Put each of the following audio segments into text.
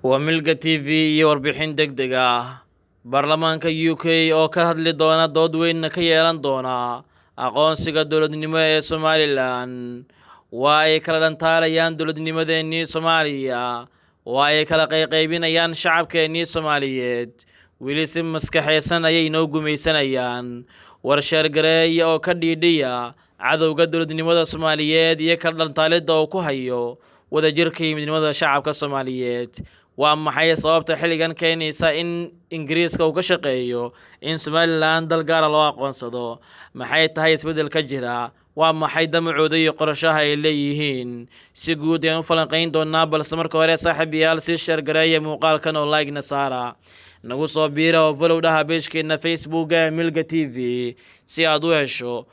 waa Milga TV iyo warbixin degdeg ah. Baarlamaanka UK oo ka hadli doona dood weyn ka yeelan doona aqoonsiga dowladnimo ee Somaliland. Waa ay kala dhantaalayaan dowladnimadeenii Soomaaliya. Waa ay kala qaybinayaan shacabkeenii Soomaaliyeed. Weli si maskaxaysan ayay noo gumaysanayaan. Warshaar gareeya oo ka dhiidhiya cadowga dowladnimada Soomaaliyeed iyo kala dhantaalida oo ku hayo wadajirka iyo midnimada shacabka Soomaaliyeed. Waa maxay sababta xilligan keenaysa in Ingiriiska uu ka shaqeeyo in Somaliland dal gaar ah loo aqoonsado? Maxay tahay isbeddelka jira? Waa maxay damacooda iyo qorshaha ay leeyihiin? Si guud ayaan u falanqayn doonaa, balse marka hore saaxiibayaal si share gareeya muuqaalkan oo like na saara. Nagu soo biira oo follow dhaha page-keena Facebook ee Milga TV si aad u hesho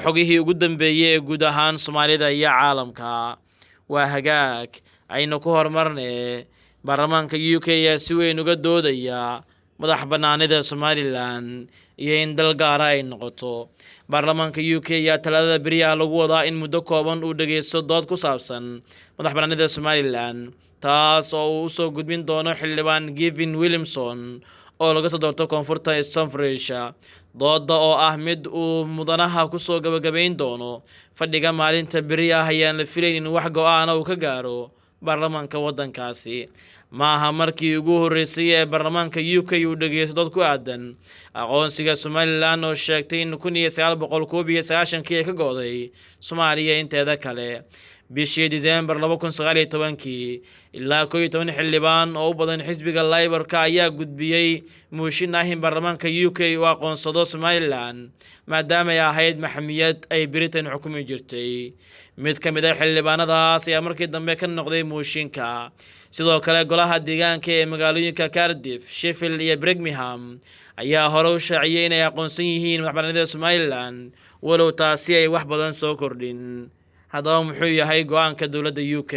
xogihii ugu dambeeyay ee guud ahaan Soomaalida iyo caalamka. Waa hagaag aynu ku horumarnay. Baarlamaanka UK ayaa si weyn uga doodaya madax bannaanida Somaliland iyo in dal gaar ah ay noqoto. Baarlamaanka UK ayaa talaadada beriyaha lagu wadaa in muddo kooban uu dhageysto dood ku saabsan madax bannaanida Somaliland, taas oo uu soo gudbin doono xildhibaan Gavin Williamson oo laga soo doorto koonfurta Stonebridge. Dooda oo ah mid uu mudanaha ku soo gabagabayn doono fadhiga maalinta beri ah ayaan la filaynin wax go'aan uu ka gaaro baarlamaanka waddankaasi. Ma aha markii ugu horreysay ee baarlamaanka UK uu dhageysto dood ku aadan aqoonsiga Somaliland oo sheegtay in 1991 ay ka go'day Soomaaliya inteeda kale. Bishii December 2019 ilaa 11 xildhibaan oo u badan xisbiga Labour-ka ayaa gudbiyay mooshin ah in baarlamaanka UK uu aqoonsado Somaliland maadaama ay ahayd maxmiyad ay Britain xukumi jirtay. Mid ka mid ah xildhibaanadaas ayaa markii dambe ka noqday mooshinka. Sidoo kale golaha deegaanka ee magaalooyinka Cardiff, Sheffield iyo Birmingham ayaa hore u shaaciyay inay aqoonsan yihiin madaxbannaanida Somaliland, walow taasi ay wax badan soo kordhin. Haddaba muxuu yahay go'aanka dowladda UK?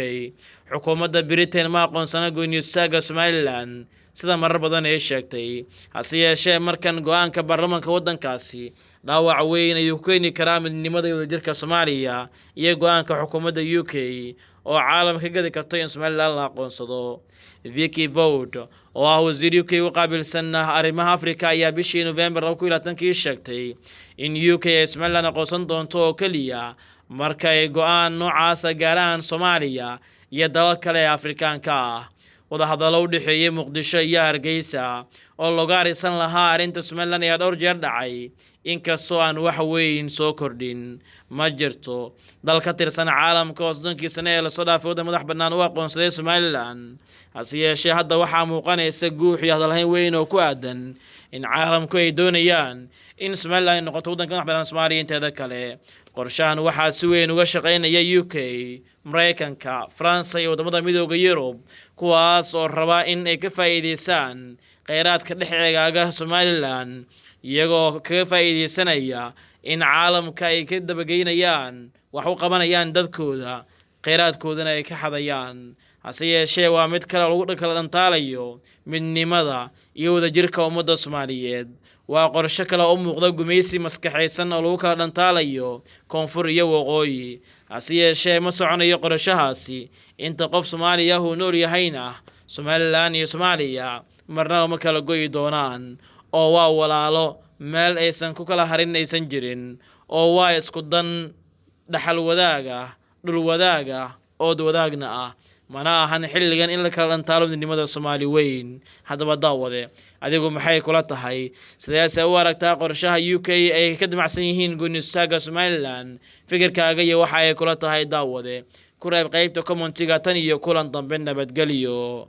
Xukuumadda Britain ma aqoonsana go'aansiyada Somaliland sida marar badan ay sheegtay. Hase yeeshee markan go'aanka baarlamaanka waddankaasi dhaawac weyn ayuu ku keeni karaa midnimada iyo wadajirka Soomaaliya iyo go'aanka xukuumadda UK oo caalamka ka gadi karto in Somaliland la aqoonsado. Vicky Ford oo ah wasiir UK u qaabilsan arrimaha Afrika ayaa bishii November 2020 sheegtay in UK ay Somaliland aqoonsan doonto oo kaliya marka ay go'aan noocaas gaaraan Soomaaliya iyo dalal kale ee Afrikaanka ah. Wadahadallo u dhexeeyay Muqdisho iyo Hargeysa oo looga arisan lahaa arrinta Somaliland ayaa dhowr jeer dhacay, inkastoo aan wax weyn soo kordhin. Ma jirto dal ka tirsan caalamka oo 30 sano ee lasoo dhaafay waddan madax bannaan u aqoonsaday Somaliland. Hase yeeshee hadda waxaa muuqanaysa guux iyo hadalhayn weyn oo ku aadan in caalamku ay doonayaan in Somaliland ay noqoto waddanka madax bannaan Soomaaliya inteeda kale. Qorshahan waxaa si weyn uga shaqeynaya UK, Mareykanka, Faransa iyo wadamada midowga Yurub, kuwaas oo raba in ay ka faa'iideystaan kheyraadka dhex eegaaga Somaliland iyagoo kaga faa'iideysanaya in caalamka ay ka dabageynayaan wax u qabanayaan dadkooda, kheyraadkoodana ay ka xadayaan. Hase yeeshee waa mid kale lagu kala dhantaalayo midnimada iyo wadajirka ummadda Soomaaliyeed. Waa qorshe kale oo muuqda gumaysi maskaxaysan oo lagu kala dhantaalayo koonfur iyo waqooyi. Hase yeeshee ma soconayo qorshahaasi inta qof Soomaaliya uu nool yahayna Somaliland iyo Soomaaliya marna uma kala go'i doonaan, oo waa walaalo meel aysan ku kala harin aysan jirin, oo waa isku dan dhaxal wadaaga, dhul wadaaga, ood wadaagna ah. Mana ahan xilligan in la kala dhantaalo midnimada Soomaali weyn. Haddaba daawade, adigu maxay kula tahay? Sidaasay u aragtaa qorshaha UK ay ka damacsan yihiin go'aansiyada Somaliland? Fikirkaaga iyo waxa ay kula tahay daawade ku reeb qaybta commentiga. Tan iyo kulan dambe, nabadgelyo.